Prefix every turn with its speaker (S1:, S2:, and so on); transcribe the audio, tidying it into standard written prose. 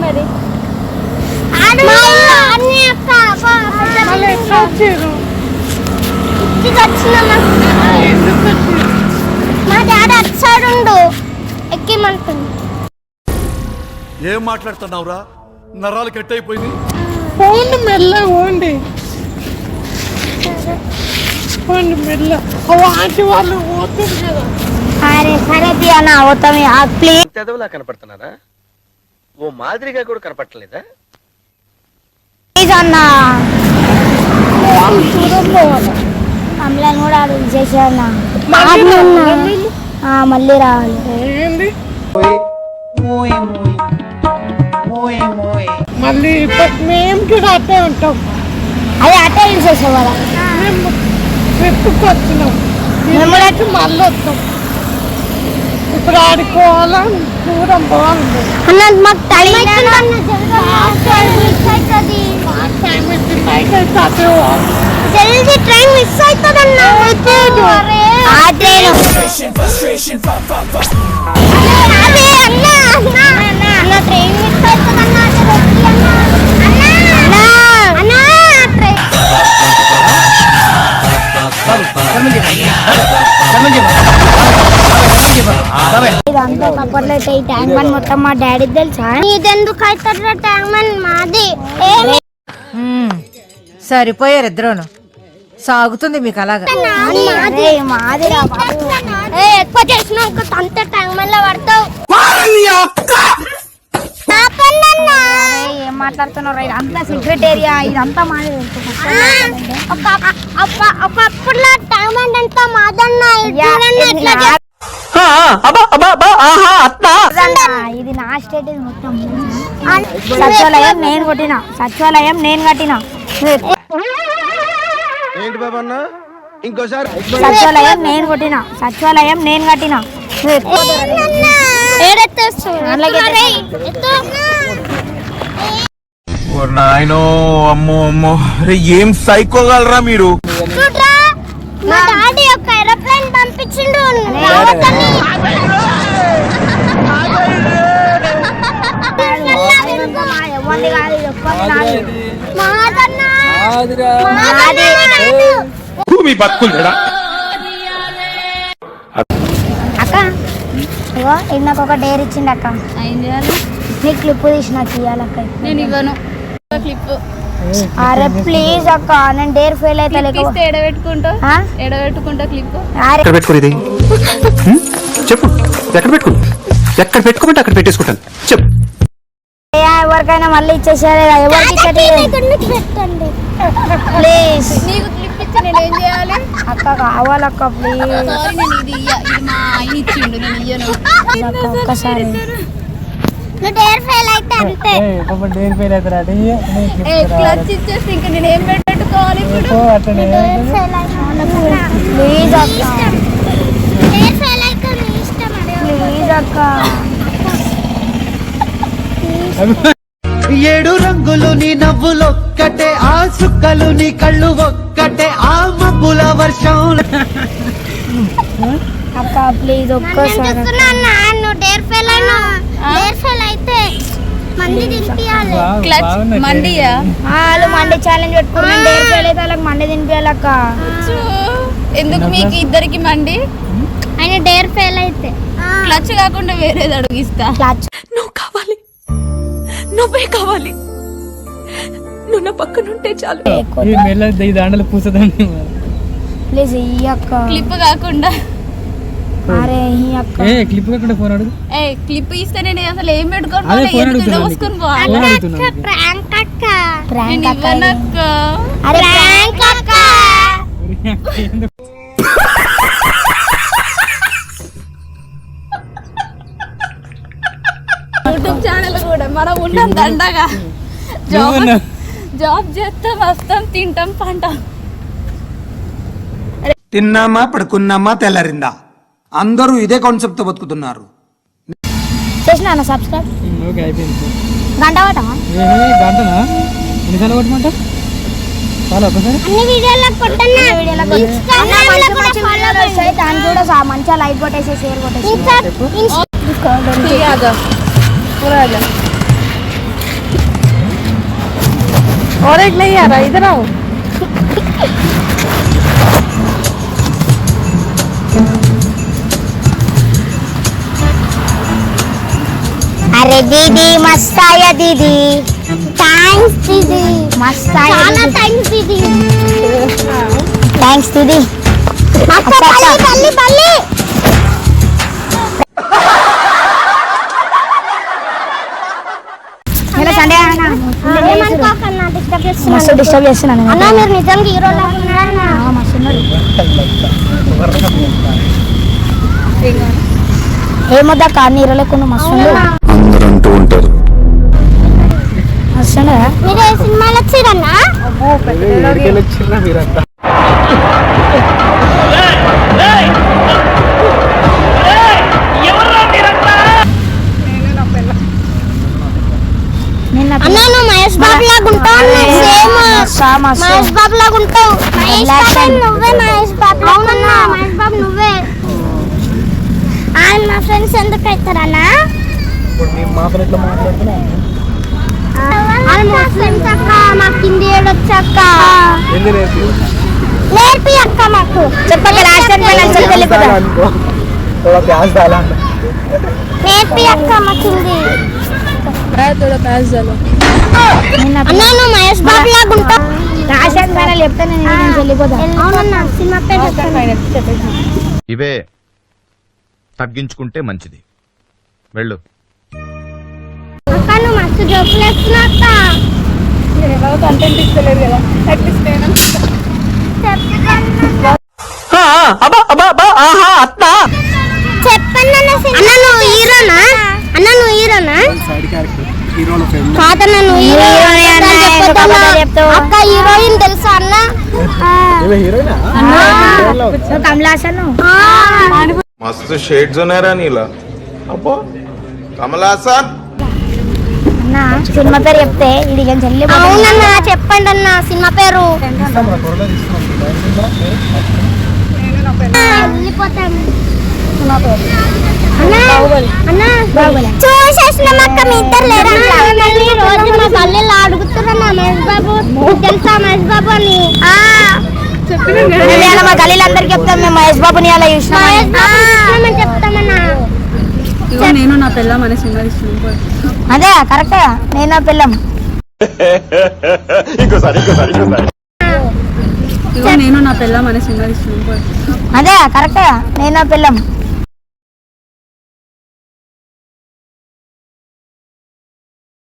S1: మరి మా డాడీ అటు సైడ్ ఉండు ఎక్కిమంటుంది.
S2: ఏం మాట్లాడుతున్నావురా? నరాలు కట్ అయిపోయింది.
S3: పోండి మెల్ల పోండి పోండి మెల్ల. ఆంటీ వాళ్ళు పోతుంది కదా.
S1: అరే సరే అన్న అవుతాం ప్లీజ్.
S4: చదువులా కనపడుతున్నారా? ఓ మాదిరిగా కూడా కనపడలేదా?
S1: ప్లీజ్ అన్న
S3: దూరం పోవాలి.
S1: అమ్మాయిని కూడా అడుగు చేసేయన్న. మళ్ళీ రావాలి.
S3: ఏంది మళ్ళీ మేము కూడా అట్టే ఉంటాం.
S1: అదే అట్టే యూజ్ చేసేవాళ్ళ.
S3: మేము ట్రిప్కి వచ్చినాం, మేము మళ్ళీ వస్తాం. ఇప్పుడు ఆడుకోవాలా, దూరం బాగుంది
S1: అన్న. మాకు టైం జల్దీ ట్రైన్ మిస్ అవుతుంది అన్న. ట్రైన్ మిస్ ఇదంతా కప్పట్లో ఈ ట్యాంక్ బండ్ మొత్తం మా డాడీ తెలుసా. ఇదెందుకు అవుతుంది ట్యాంక్ బండ్ మాది.
S5: సరిపోయారు ఇద్దరును. సాగుతుంది మీకు అలాగా.
S1: ఎక్కువ చేసినాక అంత ట్యాంక్ బండ్ లో పడతావు. ఏం మాట్లాడుతున్నావు? ఇదంతా సీక్రెట్ ఏరియా, ఇదంతా మాది. ఒకప్పుడు ట్యాంక్ బండ్ అంతా మాదన్నా. ఇది నా స్టేట్ మొత్తం. సచివాలయం నేను కొట్టిన, సచివాలయం నేను కట్టిన.
S4: ఏంటి బాబా అన్న? ఇంకోసారి
S1: సచివాలయం నేను కొట్టిన, సచివాలయం నేను కట్టిన.
S6: నాయనో అమ్మో అమ్మో, ఏం సైకోగలరా మీరు?
S1: మా డాడీ ఒక ఏరోప్లేన్ పంపించిండు. అక్క ఇగో ఇది నాకు ఒక డేర్ ఇచ్చిండు అక్క. నీ క్లిప్ తీసి నాకు ఇవ్వాలక్క.
S7: నేను ఇవ్వను క్లిప్.
S1: అరే ప్లీజ్ అక్క, నేను డేర్ ఫెయిల్ అయితే
S7: ఎడబెట్టుకుంటా క్లిప్.
S6: చెప్పు ఎక్కడ పెట్టుకుని, ఎక్కడ పెట్టుకోమంటే అక్కడ పెట్టేసుకుంటాను. చెప్పు.
S1: ఎవరికైనా మళ్ళీ ఇచ్చేసారు. ఎవరికి పెట్టండి ప్లీజ్.
S7: నీకు క్లిప్ ఇచ్చి నేను ఏం చేయాలి?
S1: అక్క కావాలక్క ప్లీజ్.
S7: సారీ, నేను ఇది మా ఆయన ఇచ్చిండు, నేను ఇయ్యను.
S1: ఒక్కసారి డేర్ ఫెయిల్ అయితే అంతే.
S7: క్లచ్ ఇచ్చేసి ఇంకా నేను ఏం పెట్టుకోవాలి ఇప్పుడు?
S1: ప్లీజ్ అక్క, ప్లీజ్ అక్క.
S8: ఏడు రంగులు నీ నవ్వులొక్కటే, ఆ సుక్కలు నీ కళ్ళు ఒక్కటే, ఆ మబ్బుల వర్షం.
S1: అక్క ప్లీజ్ ఒక్కసారి.
S7: క్లచ్ మండియా?
S1: వాళ్ళు మండి ఛాలెంజ్ పెట్టుకున్నాను. డేర్ ఫెయిల్ అయితే వాళ్ళకి మండి తినిపించాలక్క.
S7: ఎందుకు మీకు ఇద్దరికి మండి?
S1: ఆయన డేర్ ఫెయిల్ అయితే
S7: క్లచ్ కాకుండా వేరేది అడుగిస్తా.
S1: క్లచ్
S9: నువ్వు కావాలి, నువ్వే కావాలి, నువ్వు నా పక్కనుంటే చాలు.
S1: ప్లీజ్ ఈ అక్క.
S7: క్లిప్ కాకుండా.
S1: అరే ఈ అక్క
S3: క్లిప్ కాకుండా ఫోన్ అడుగు.
S7: క్లిప్ ఇస్తే నేను అసలు ఏం పెట్టుకోవాలి? దోసుకొని పోవాలి.
S1: ప్రాంక్ అక్క.
S7: నేను ఇవ్వనక్క.
S1: అరే ప్రాంక్ అక్క.
S7: యూట్యూబ్ ఛానల్ కూడా మనం ఉన్నాం దండగా. జాబ్ చేస్తాం, వస్తాం, తింటాం, పంటాం.
S8: తిన్నామా పడుకున్నామా తెల్లారిందా, అందరూ ఇదే కాన్సెప్ట్ తో బతుకుతున్నారు.
S1: చేసినా సబ్స్క్రైబ్.
S3: ఓకే అయిపోయింది.
S1: గంట కొట్టమా?
S3: గంటనా? ఎన్నిసార్లు కొట్టమంటా? చాలా ఒకసారి
S1: అన్ని వీడియోలకు కొట్టన్నా. ఇన్‌స్టాగ్రామ్లో కూడా ఫాలో చేయి. దాని కూడా మంచిగా లైక్ కొట్టేసి షేర్ కొట్టేసి.
S3: और एक नहीं आ रहा, इधर आओ।
S1: अरे दीदी मस्त आया दीदी, थैंक्स दीदी, मस्त आया, చాలా థాంక్స్ दीदी, థాంక్స్ दीदी। अच्छा बल्ली बल्ली मेरा संडे आना ఏమనుకోకన్నా డిస్టర్బ్ చేస్తున్నా, మస్తు డిస్టర్బ్ చేస్తున్నాను అన్న। మీరు నిజంగా హీరో లాగా ఉన్నారన్నా, మస్తు ఉన్నారు। ఏమొద్దా కాని హీరో లేకుండా మస్తు ఉన్నారు
S2: అందరూ అంటూ ఉంటారు
S1: మస్తు ఉన్నారా? మీరు ఏ సినిమాలో వచ్చిరన్నా? అన్నా నువ్వు మహేష్ బాబు లాగా ఉంటావు, సేమ్ మహేష్ బాబు లాగా ఉంటావు। మహేష్ బాబు నువ్వే, మహేష్ బాబు అవునన్నా, మహేష్ బాబు నువ్వే। ఆయన మా ఫ్రెండ్స్ ఎందుకు అవుతారన్నా? ఫ్రెండ్స్ అక్క, మాకు హిందీ వచ్చాక నేర్పి అక్క, మాకు చెప్పక నేర్పి అక్క మాకు హిందీ। అన్నా నువ్వు మహేష్ బాబు లాగా ఉంటావు, రాశాను మేడం చెప్తాను నేను వెళ్ళిపోతా। అవునన్నా సినిమా పేరు
S10: ఇవే తగ్గించుకుంటే మంచిది, వెళ్ళు।
S1: అక్క నువ్వు మస్తు జోకులు వేస్తున్నావు అక్క।
S3: కంటెంట్ ఇస్తలేదు కదా, అట్లీస్ట్ నేను
S1: చెప్పండి అన్న నువ్వు హీరోనా? అన్న నువ్వు హీరోనా? కాదన్న నువ్వు హీరో అక్క, హీరోయిన్ తెలుసా అన్న? కమలాసన్
S10: मस्त शेड्स ఉన్నారా నీలా అబ్బో కమలాసన్
S1: అన్న సినిమా పేరు చెప్తే ఇది చెల్లి। అవునన్నా చెప్పండి అన్న సినిమా పేరు, చూసేసినామక్క మీ ఇద్దరు లేరు, రోజు మా పల్లెల్లో అడుగుతున్నా మహేష్ బాబు తెలుసా మహేష్ బాబు అని। మా గలీలు అందరికి చెప్తాం మేము మహేష్ బాబుని అలా చూసినామని చెప్తామన్నా।
S3: నేను నా పిల్లం అనే సినిమా ఇస్తున్నాను,
S1: అదే కరెక్ట్, నేను నా పిల్లం,
S3: నేను నా పిల్లం అనే సినిమా ఇస్తున్నాను,
S1: అదే కరెక్ట్, నేను నా పిల్లం।